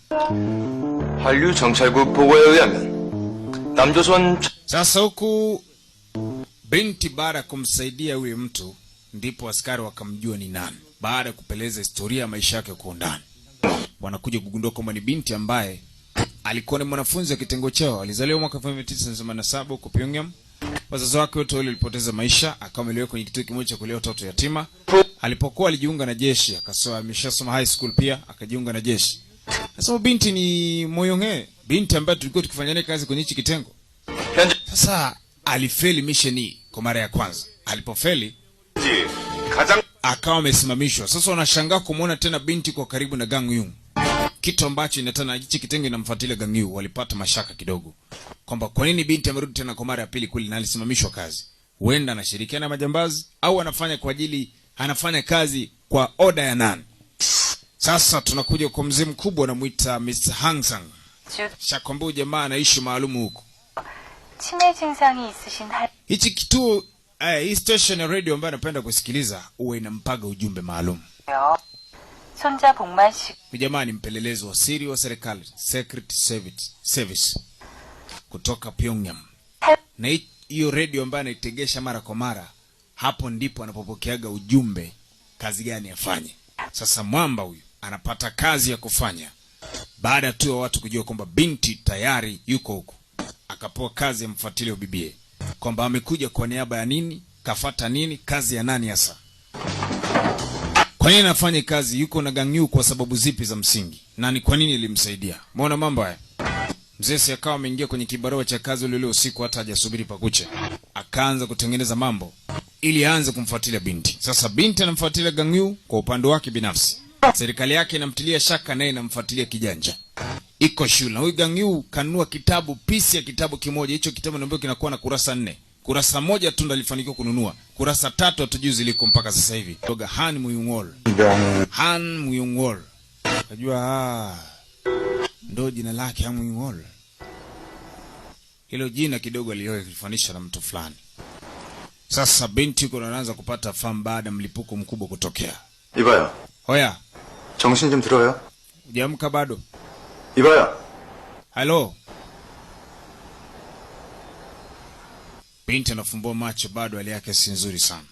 B: 한류 정찰국 보고에 의하면 남조선.
A: Sasa huku binti baada ya kumsaidia yule mtu ndipo askari wakamjua ni nani. Baada ya kupeleza historia ya maisha yake kwa undani, wanakuja kugundua kwamba ni binti ambaye alikuwa ni mwanafunzi wa kitengo chao. Alizaliwa mwaka 1987 huko Pyongyang. Wazazi wake wote walipoteza maisha, akamelelewa kwenye kituo kimoja cha kulea watoto yatima. Alipokuwa alijiunga na jeshi, akasoma ameshasoma high school pia, akajiunga na jeshi. Sasa binti ni Moyonge, binti ambaye tulikuwa tukifanya naye kazi kwenye hichi kitengo. Sasa alifeli mission hii kwa mara ya kwanza. Alipofeli akawa amesimamishwa. Sasa wanashangaa kumuona tena binti kwa karibu na Gang Yu. Kitu ambacho inatana hichi kitengo inamfuatilia Gang Yu. Walipata mashaka kidogo kwamba kwa nini binti amerudi tena kwa mara ya pili kule na alisimamishwa kazi. Huenda anashirikiana na majambazi au anafanya kazi kwa oda ya nani. Sasa tunakuja kwa mzee mkubwa anamuita Mr. Hangsang. Shakwambia jamaa anaishi maalumu huko. Hichi kituo hii station ya radio ambayo anapenda kusikiliza huwa inampaga ujumbe maalum. Jamaa ni mpelelezi wa siri wa serikali, Secret Service kutoka Pyongyang. Na hiyo radio ambayo anaitegesha mara kwa mara, hapo ndipo anapopokeaga ujumbe kazi gani afanye. Sasa mwamba huyu anapata kazi ya kufanya baada tu ya watu kujua kwamba binti tayari yuko huko. Akapewa kazi ya mfuatilie bibie kwamba amekuja kwa niaba ya nini, kafata nini, kazi ya nani hasa. Kwa nini anafanya kazi, yuko na Gang Yu kwa sababu zipi za msingi, na ni kwa nini ilimsaidia. Muona mambo haya. Mzee si akawa ameingia kwenye kibarua cha kazi ule usiku hata hajasubiri pakuche. Akaanza kutengeneza mambo ili aanze kumfuatilia binti. Sasa binti anamfuatilia Gang Yu kwa upande wake binafsi. Serikali yake inamtilia shaka naye inamfuatilia kijanja. Iko shule. Huyu Gang Yu kanunua kitabu, pisi ya kitabu kimoja. Hicho kitabu ndio kinakuwa na kurasa 4. Kurasa moja tu ndo alifanikiwa kununua. Kurasa 3 hatujui ziliko mpaka sasa hivi. Toga Han Muyungol. Han Muyungol. Unajua ndo jina lake Han Muyungol. Hilo jina kidogo aliyoifanisha na mtu fulani. Sasa binti yuko anaanza kupata fahamu baada ya mlipuko mkubwa kutokea.
B: 이봐요.
A: Hoya.
B: 정신 좀 들어요.
A: Hujaamka bado?
B: 이봐요.
A: Hello. Binti anafumbua macho, bado hali yake si nzuri sana.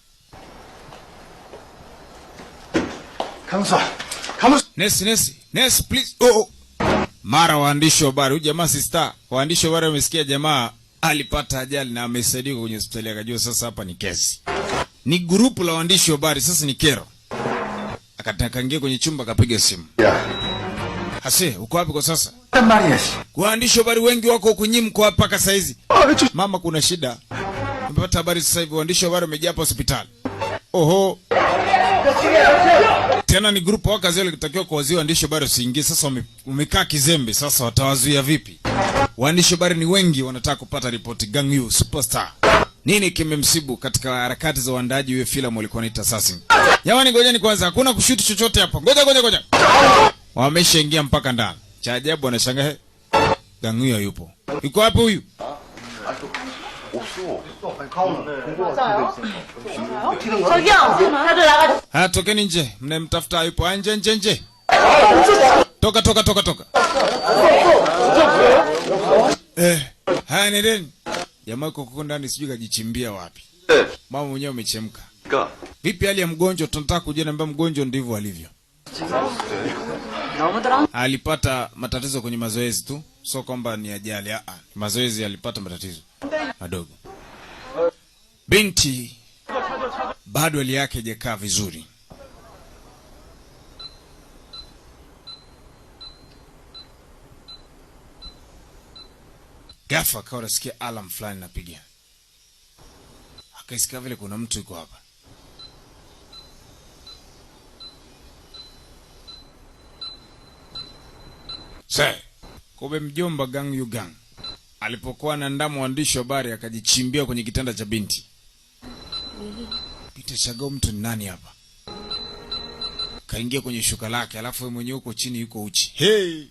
A: Nesi, please. Mara waandishi wa habari, huyu jamaa si star. Waandishi wa habari wamesikia jamaa alipata ajali na amesaidiwa kwenye hospitali, akajua sasa hapa ni kesi. Ni grupu la waandishi wa habari, sasa ni kero. Akataka ingia kwenye chumba, akapiga simu. Hase, uko wapi kwa sasa? Waandishi wa habari wengi wako huko, nyinyi mko hapa mpaka saa hizi. Mama, kuna shida. Nimepata habari sasa hivi waandishi wa habari wamejaa hapa hospitali. Oho. Tena ni grupu waka zile kitakiwa kwa wazee waandishi wa habari usiingie. Sasa umekaa kizembe, sasa watawazuia vipi? Waandishi wa habari ni wengi wanataka kupata ripoti. Gang Yu superstar Nini kimemsibu katika harakati za uandaji wa filamu walikuwa wanaita Assassin? Jamani ngojeni kwanza, hakuna kushuti chochote hapa. Ngoja. Wameshaingia mpaka ndani. Cha ajabu anashangaa Gang Yu yupo. Yuko wapi huyu? Tokeni nje. Mnemtafuta yupo nje. Toka. Haya nendeni. Jamaa yuko ndani sijui kajichimbia wapi. Mama mwenyewe umechemka. Vipi hali ya mgonjwa? Tunataka kujua namba mgonjwa ndivyo alivyo. Alipata matatizo kwenye mazoezi tu. Sio kwamba ni ajali. Mazoezi alipata matatizo madogo. Binti bado hali yake haijakaa vizuri. Ghafla akawa anasikia alarm fulani napiga. Akaisikia vile kuna mtu yuko hapa. Kumbe mjomba Gang Yu alipokuwa anaandaa mwandishi wa habari akajichimbia kwenye kitanda cha binti. Binti chagao mtu ni nani hapa? Kaingia kwenye shuka lake, alafu yeye mwenyewe uko chini yuko uchi. Hey!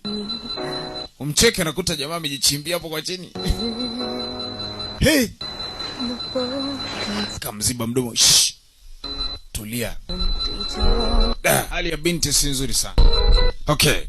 A: Umcheke nakuta jamaa amejichimbia hapo kwa chini. Hey! Kamziba mdomo. Shh. Tulia. Hali ya binti si nzuri sana. Okay.